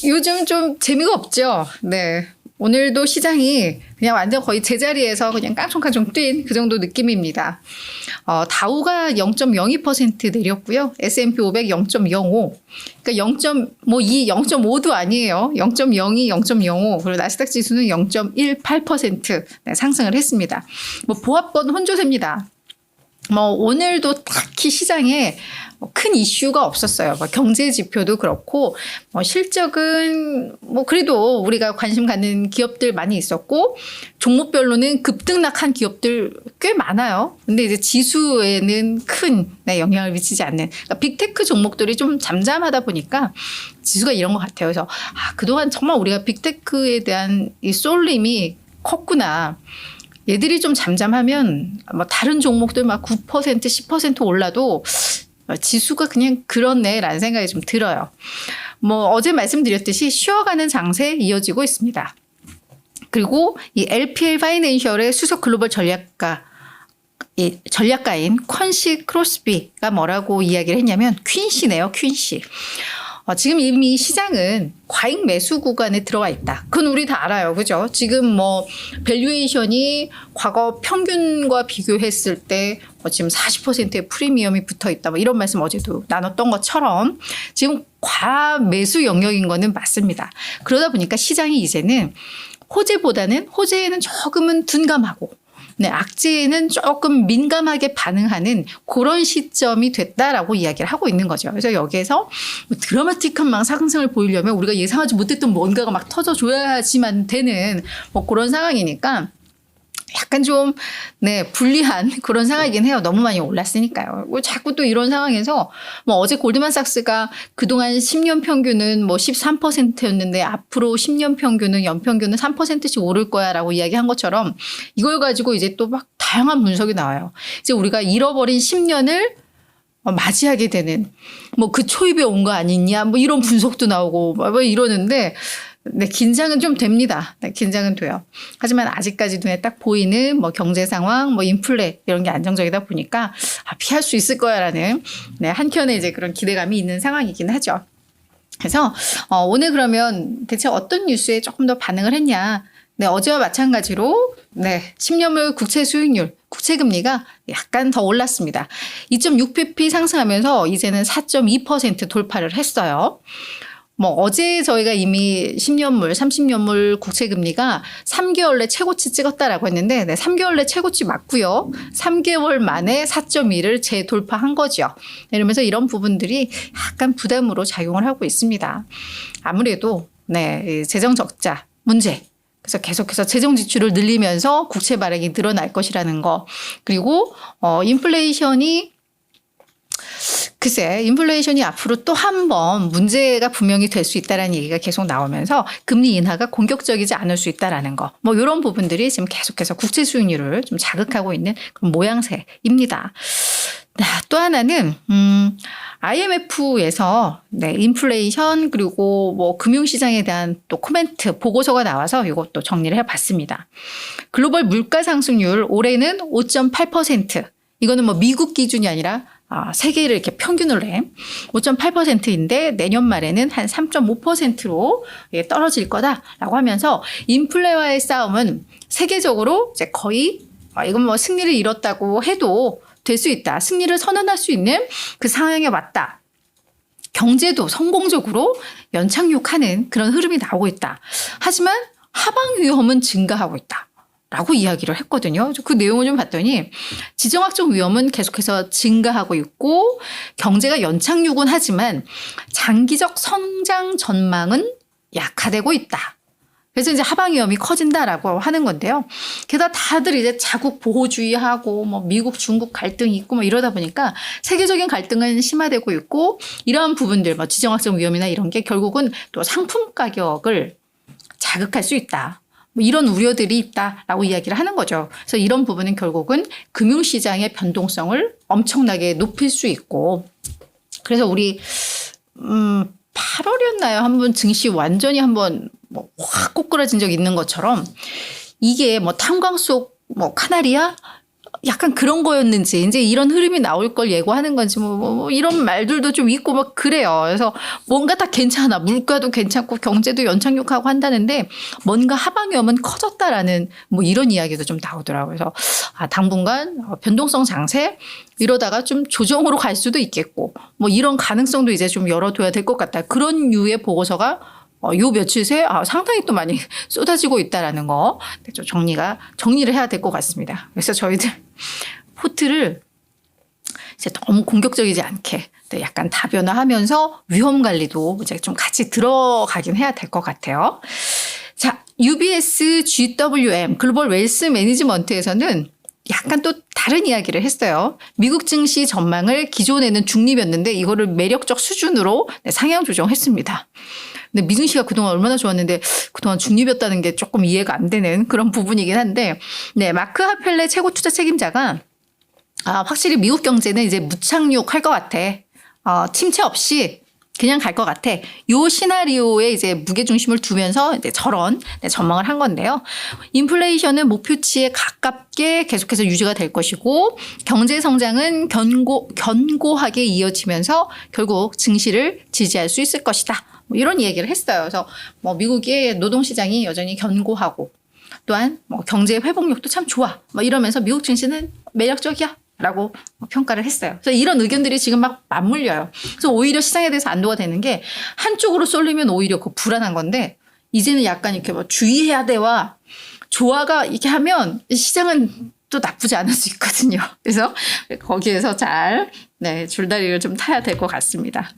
요즘 좀 재미가 없죠. 네. 오늘도 시장이 그냥 완전 거의 제자리에서 그냥 깡총깡총 뛴 그 정도 느낌입니다. 다우가 0.02% 내렸고요. S&P 500 0.05. 그러니까 0.2, 0.5도 아니에요. 0.02, 0.05. 그리고 나스닥 지수는 0.18% 네, 상승을 했습니다. 뭐 보합권 혼조세입니다. 뭐 오늘도 딱히 시장에 큰 이슈가 없었어요. 뭐 경제 지표도 그렇고 뭐 실적은 뭐 그래도 우리가 관심 갖는 기업들 많이 있었고 종목별로는 급등락한 기업들 꽤 많아요. 근데 이제 지수에는 큰 영향을 미치지 않는 그러니까 빅테크 종목들이 좀 잠잠하다 보니까 지수가 이런 것 같아요. 그래서 그동안 정말 우리가 빅테크에 대한 이 쏠림이 컸구나. 얘들이 좀 잠잠하면 뭐 다른 종목들 막 9% 10% 올라도 지수가 그냥 그렇네라는 생각이 좀 들어요. 뭐 어제 말씀드렸듯이 쉬어가는 장세 이어지고 있습니다. 그리고 이 LPL 파이낸셜의 수석 글로벌 전략가인 퀀시 크로스비가 뭐라고 이야기를 했냐면 퀸시네요. 퀸시. 지금 이미 시장은 과잉 매수 구간에 들어와 있다. 그건 우리 다 알아요. 그죠? 지금 뭐 밸류에이션이 과거 평균과 비교했을 때 지금 40%의 프리미엄이 붙어 있다. 뭐 이런 말씀 어제도 나눴던 것처럼 지금 과매수 영역인 거는 맞습니다. 그러다 보니까 시장이 이제는 호재에는 조금은 둔감하고 악재에는 조금 민감하게 반응하는 그런 시점이 됐다라고 이야기를 하고 있는 거죠. 그래서 여기에서 드라마틱한 막 상승을 보이려면 우리가 예상하지 못했던 뭔가가 막 터져줘야지만 되는 뭐 그런 상황이니까 약간 좀 불리한 그런 상황이긴 해요. 너무 많이 올랐으니까요. 자꾸 또 이런 상황에서 뭐 어제 골드만삭스가 그동안 10년 평균은 뭐 13%였는데 앞으로 10년 평균은 연평균은 3%씩 오를 거야라고 이야기한 것처럼 이걸 가지고 이제 또 막 다양한 분석이 나와요. 이제 우리가 잃어버린 10년을 맞이하게 되는 뭐 그 초입에 온 거 아니냐 뭐 이런 분석도 나오고 뭐 이러는데 긴장은 좀 됩니다. 긴장은 돼요. 하지만 아직까지 눈에 딱 보이는 뭐 경제 상황, 뭐 인플레 이런 게 안정적이다 보니까 피할 수 있을 거야라는 한켠에 이제 그런 기대감이 있는 상황이긴 하죠. 그래서 오늘 그러면 대체 어떤 뉴스에 조금 더 반응을 했냐? 어제와 마찬가지로 10년물 국채 수익률, 국채 금리가 약간 더 올랐습니다. 2.6pp 상승하면서 이제는 4.2% 돌파를 했어요. 뭐 어제 저희가 이미 10년물, 30년물 국채 금리가 3개월 내 최고치 찍었다라고 했는데 3개월 내 최고치 맞고요. 3개월 만에 4.2를 재돌파한 거죠. 이러면서 이런 부분들이 약간 부담으로 작용을 하고 있습니다. 아무래도 재정 적자 문제. 그래서 계속해서 재정 지출을 늘리면서 국채 발행이 늘어날 것이라는 거. 그리고 인플레이션이 앞으로 또 한 번 문제가 분명히 될 수 있다는 얘기가 계속 나오면서 금리 인하가 공격적이지 않을 수 있다는 거. 뭐 이런 부분들이 지금 계속해서 국채 수익률을 좀 자극하고 있는 그런 모양새입니다. 또 하나는 IMF에서 인플레이션 그리고 뭐 금융시장에 대한 또 코멘트 보고서가 나와서 이것도 정리를 해봤습니다. 글로벌 물가 상승률 올해는 5.8%. 이거는 뭐 미국 기준이 아니라 세계를 이렇게 평균을 해 5.8%인데 내년 말에는 한 3.5%로 떨어질 거다라고 하면서 인플레와의 싸움은 세계적으로 이제 거의 이건 뭐 승리를 이뤘다고 해도 될 수 있다. 승리를 선언할 수 있는 그 상황에 왔다. 경제도 성공적으로 연착륙하는 그런 흐름이 나오고 있다. 하지만 하방 위험은 증가하고 있다. 라고 이야기를 했거든요. 그 내용을 좀 봤더니 지정학적 위험은 계속해서 증가하고 있고 경제가 연착륙은 하지만 장기적 성장 전망은 약화되고 있다. 그래서 이제 하방 위험이 커진다라고 하는 건데요. 게다가 다들 이제 자국 보호주의하고 뭐 미국, 중국 갈등이 있고 뭐 이러다 보니까 세계적인 갈등은 심화되고 있고 이러한 부분들 뭐 지정학적 위험이나 이런 게 결국은 또 상품 가격을 자극할 수 있다. 뭐 이런 우려들이 있다라고 이야기를 하는 거죠. 그래서 이런 부분은 결국은 금융시장의 변동성을 엄청나게 높일 수 있고 그래서 우리 8월이었나요? 한번 증시 완전히 한번 뭐 확 꼬꾸라진 적 있는 것처럼 이게 뭐 탄광 속 뭐 카나리아 약간 그런 거였는지 이제 이런 흐름이 나올 걸 예고하는 건지 뭐 이런 말들도 좀 있고 막 그래요. 그래서 뭔가 다 괜찮아. 물가도 괜찮고 경제도 연착륙하고 한다는데 뭔가 하방 위험은 커졌다라는 뭐 이런 이야기도 좀 나오더라고요. 그래서 당분간 변동성 장세 이러다가 좀 조정으로 갈 수도 있겠고 뭐 이런 가능성도 이제 좀 열어둬야 될 것 같다. 그런 류의 보고서가 요 며칠 새 상당히 또 많이 쏟아지고 있다라는 거 좀 정리를 해야 될 것 같습니다. 그래서 저희들 포트를 이제 너무 공격적이지 않게 약간 다변화하면서 위험 관리도 이제 좀 같이 들어가긴 해야 될 것 같아요. 자, UBS GWM 글로벌 웰스 매니지먼트에서는 약간 또 다른 이야기를 했어요. 미국 증시 전망을 기존에는 중립이었는데 이거를 매력적 수준으로 상향 조정했습니다. 근데 미증시가 그동안 얼마나 좋았는데 그동안 중립이었다는 게 조금 이해가 안 되는 그런 부분이긴 한데, 네, 마크 하펠레 최고 투자 책임자가 확실히 미국 경제는 이제 무착륙할 것 같아. 침체 없이 그냥 갈 것 같아. 요 시나리오에 이제 무게중심을 두면서 이제 저런 전망을 한 건데요. 인플레이션은 목표치에 가깝게 계속해서 유지가 될 것이고 경제 성장은 견고하게 이어지면서 결국 증시를 지지할 수 있을 것이다. 뭐 이런 얘기를 했어요. 그래서 뭐 미국의 노동시장이 여전히 견고하고 또한 뭐 경제 회복력도 참 좋아. 뭐 이러면서 미국 증시는 매력적이야. 라고 평가를 했어요. 그래서 이런 의견들이 지금 막 맞물려요. 그래서 오히려 시장에 대해서 안도가 되는 게 한쪽으로 쏠리면 오히려 그 불안한 건데 이제는 약간 이렇게 뭐 주의해야 돼와 조화가 이렇게 하면 시장은 또 나쁘지 않을 수 있거든요. 그래서 거기에서 잘 줄다리를 좀 타야 될 것 같습니다.